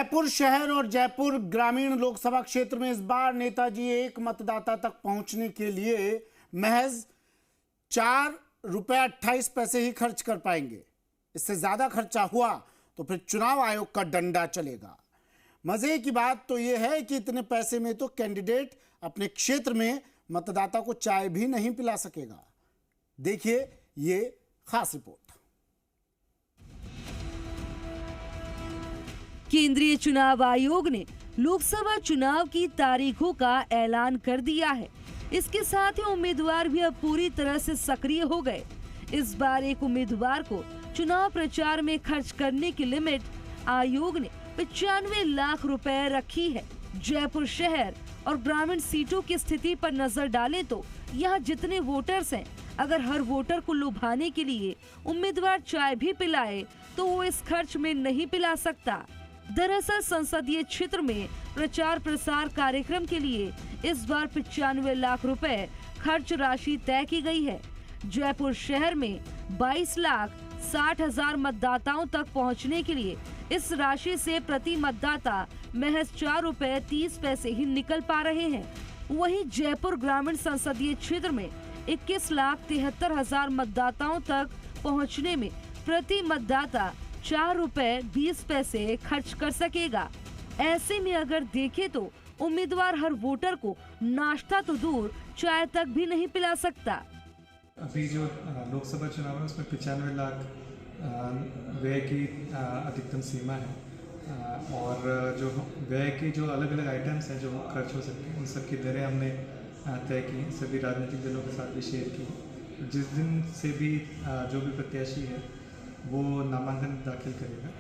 जयपुर शहर और जयपुर ग्रामीण लोकसभा क्षेत्र में इस बार नेताजी एक मतदाता तक पहुंचने के लिए महज ₹4.28 ही खर्च कर पाएंगे। इससे ज्यादा खर्चा हुआ तो फिर चुनाव आयोग का डंडा चलेगा। मजे की बात तो यह है कि इतने पैसे में तो कैंडिडेट अपने क्षेत्र में मतदाता को चाय भी नहीं पिला सकेगा। देखिए ये खास रिपोर्ट। केंद्रीय चुनाव आयोग ने लोकसभा चुनाव की तारीखों का ऐलान कर दिया है। इसके साथ ही उम्मीदवार भी अब पूरी तरह से सक्रिय हो गए। इस बार एक उम्मीदवार को चुनाव प्रचार में खर्च करने की लिमिट आयोग ने 95 लाख रुपए रखी है। जयपुर शहर और ग्रामीण सीटों की स्थिति पर नजर डालें तो यहाँ जितने वोटर्स हैं, अगर हर वोटर को लुभाने के लिए उम्मीदवार चाय भी पिलाए तो वो इस खर्च में नहीं पिला सकता। दरअसल संसदीय क्षेत्र में प्रचार प्रसार कार्यक्रम के लिए इस बार 95 लाख रुपए खर्च राशि तय की गई है। जयपुर शहर में 22,60,000 मतदाताओं तक पहुंचने के लिए इस राशि से प्रति मतदाता महज ₹4.30 ही निकल पा रहे हैं। वहीं जयपुर ग्रामीण संसदीय क्षेत्र में 21,73,000 मतदाताओं तक पहुंचने में प्रति मतदाता ₹4.20 खर्च कर सकेगा। ऐसे में अगर देखें तो उम्मीदवार हर वोटर को नाश्ता तो दूर चाय तक भी नहीं पिला सकता। अभी जो लोकसभा चुनाव है उसमें 95 लाख व्यय की अधिकतम सीमा है और जो व्यय की जो अलग अलग आइटम्स हैं जो खर्च हो सकते हैं उन सब की दरें हमने तय की, सभी राजनीतिक दलों के साथ भी शेयर की। जिस दिन से भी जो भी प्रत्याशी है वो नामांकन दाखिल करेगा।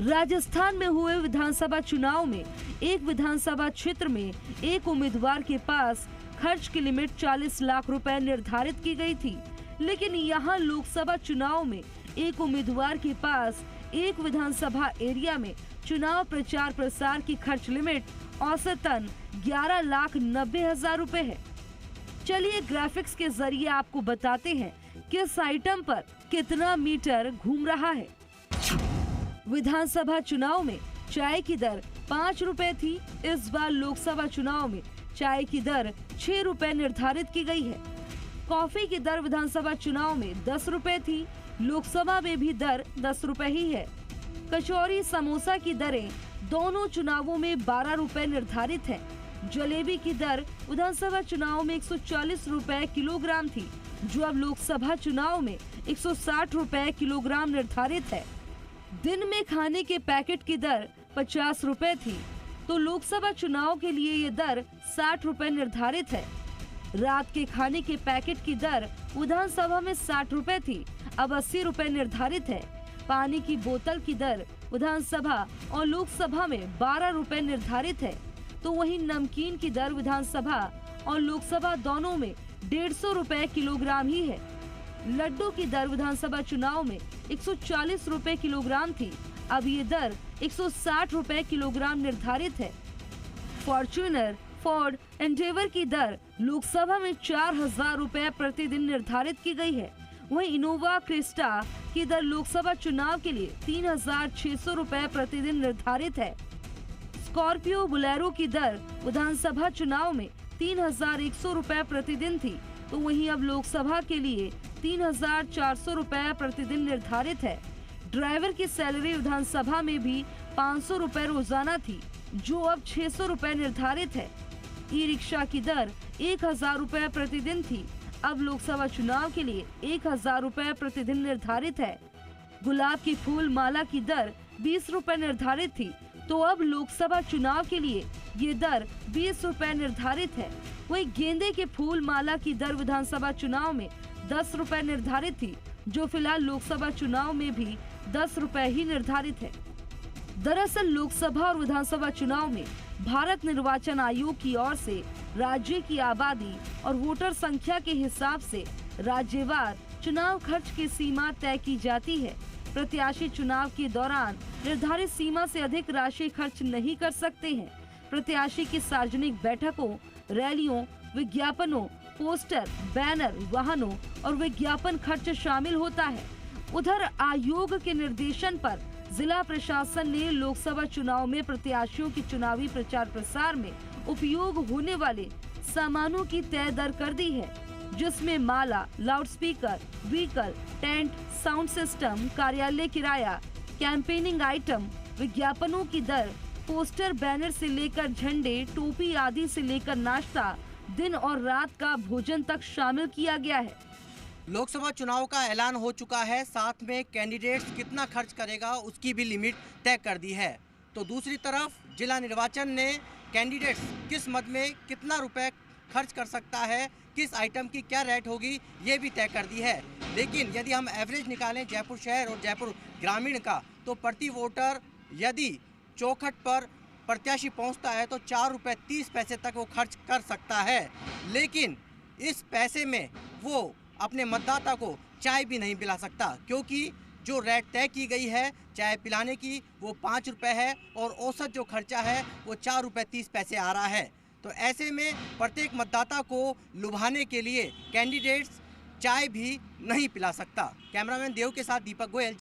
राजस्थान में हुए विधानसभा चुनाव में एक विधानसभा क्षेत्र में एक उम्मीदवार के पास खर्च की लिमिट 40 लाख रुपए निर्धारित की गई थी, लेकिन यहाँ लोकसभा चुनाव में एक उम्मीदवार के पास एक विधानसभा एरिया में चुनाव प्रचार प्रसार की खर्च लिमिट औसतन 11,90,000 रुपए है। चलिए ग्राफिक्स के जरिए आपको बताते हैं किस आइटम पर कितना मीटर घूम रहा है। विधानसभा चुनाव में चाय की दर 5 रुपए थी। इस बार लोकसभा चुनाव में चाय की दर 6 रुपए निर्धारित की गई है। कॉफी की दर विधानसभा चुनाव में 10 रुपए थी, लोकसभा में भी दर 10 रुपए ही है। कचौरी समोसा की दरें दोनों चुनावों में 12 रुपए निर्धारित है। जलेबी की दर विधानसभा चुनाव में 140 रुपए किलोग्राम थी, जो अब लोकसभा चुनाव में 160 रुपए किलोग्राम निर्धारित है। दिन में खाने के पैकेट की दर 50 रुपए थी, तो लोकसभा चुनाव के लिए ये दर 60 रुपए निर्धारित है। रात के खाने के पैकेट की दर विधानसभा में 60 रुपए थी, अब 80 रुपए निर्धारित है। पानी की बोतल की दर विधानसभा और लोकसभा में 12 रुपए निर्धारित है, तो वहीं नमकीन की दर विधानसभा और लोकसभा दोनों में 150 रुपए किलोग्राम ही है। लड्डू की दर विधानसभा चुनाव में 140 रुपए किलोग्राम थी, अब ये दर 160 रुपए किलोग्राम निर्धारित है। फॉर्च्यूनर, फोर्ड, एंडेवर की दर लोकसभा में 4,000 रुपए प्रतिदिन निर्धारित की गई है। वहीं इनोवा क्रिस्टा की दर लोकसभा चुनाव के लिए 3,600 रुपए प्रतिदिन निर्धारित है। स्कॉर्पियो बोलेरो की दर विधानसभा चुनाव में 3,100 रुपए प्रतिदिन थी, तो वहीं अब लोकसभा के लिए 3,400 रुपए प्रतिदिन निर्धारित है। ड्राइवर की सैलरी विधानसभा में भी 500 रुपए रोजाना थी, जो अब 600 रुपए निर्धारित है। ई रिक्शा की दर 1,000 रुपए प्रतिदिन थी, अब लोकसभा चुनाव के लिए 1,000 रुपए प्रतिदिन निर्धारित है। गुलाब की फूल माला की दर 20 रुपए निर्धारित थी, तो अब लोकसभा चुनाव के लिए ये दर 20 रुपए निर्धारित है। वहीं गेंदे के फूल माला की दर विधानसभा चुनाव में 10 रुपए निर्धारित थी, जो फिलहाल लोकसभा चुनाव में भी 10 रुपए ही निर्धारित है। दरअसल लोकसभा और विधानसभा चुनाव में भारत निर्वाचन आयोग की ओर से राज्य की आबादी और वोटर संख्या के हिसाब से राज्यवार चुनाव खर्च की सीमा तय की जाती है। प्रत्याशी चुनाव के दौरान निर्धारित सीमा से अधिक राशि खर्च नहीं कर सकते हैं। प्रत्याशी की सार्वजनिक बैठकों, रैलियों, विज्ञापनों, पोस्टर, बैनर, वाहनों और विज्ञापन खर्च शामिल होता है। उधर आयोग के निर्देशन पर जिला प्रशासन ने लोकसभा चुनाव में प्रत्याशियों की चुनावी प्रचार प्रसार में उपयोग होने वाले सामानों की तय दर कर दी है, जिसमें माला, loudspeaker, vehicle, tent, sound system, कार्यालय किराया, कैंपेनिंग आइटम, विज्ञापनों की दर, पोस्टर, बैनर से लेकर झंडे, टोपी आदि से लेकर नाश्ता, दिन और रात का भोजन तक शामिल किया गया है। लोकसभा चुनाव का ऐलान हो चुका है, साथ में कैंडिडेट्स कितना खर्च करेगा उसकी भी लिमिट तय कर दी है। तो दूसरी तरफ जिला निर्वाचन ने कैंडिडेट्स किस मद में कितना रुपए खर्च कर सकता है, किस आइटम की क्या रेट होगी, ये भी तय कर दी है। लेकिन यदि हम एवरेज निकालें जयपुर शहर और जयपुर ग्रामीण का, तो प्रति वोटर यदि चौखट पर प्रत्याशी पहुंचता है तो 4 रुपये 30 पैसे तक वो खर्च कर सकता है। लेकिन इस पैसे में वो अपने मतदाता को चाय भी नहीं पिला सकता, क्योंकि जो रेट तय की गई है चाय पिलाने की वो 5 रुपये है और औसत जो खर्चा है वो 4 रुपये 30 पैसे आ रहा है। तो ऐसे में प्रत्येक मतदाता को लुभाने के लिए कैंडिडेट्स चाय भी नहीं पिला सकता। कैमरामैन देव के साथ दीपक गोयल।